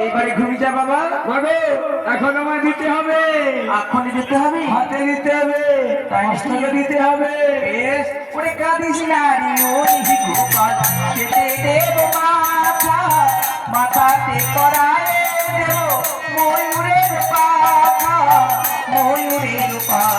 এবারে ঘুমি যা বাবা। এখন আমায় দিতে হবে, এখনই দিতে হবে, হাতে দিতে হবে, টাইমস্টাকে দিতে হবে। বেশ ওরে কাঁদিস না রে ওই গোপাল, খেতে দেব মাথা, মাথাতে করায় দেব ময়ূরের পাখা, ময়ূরের পাখা।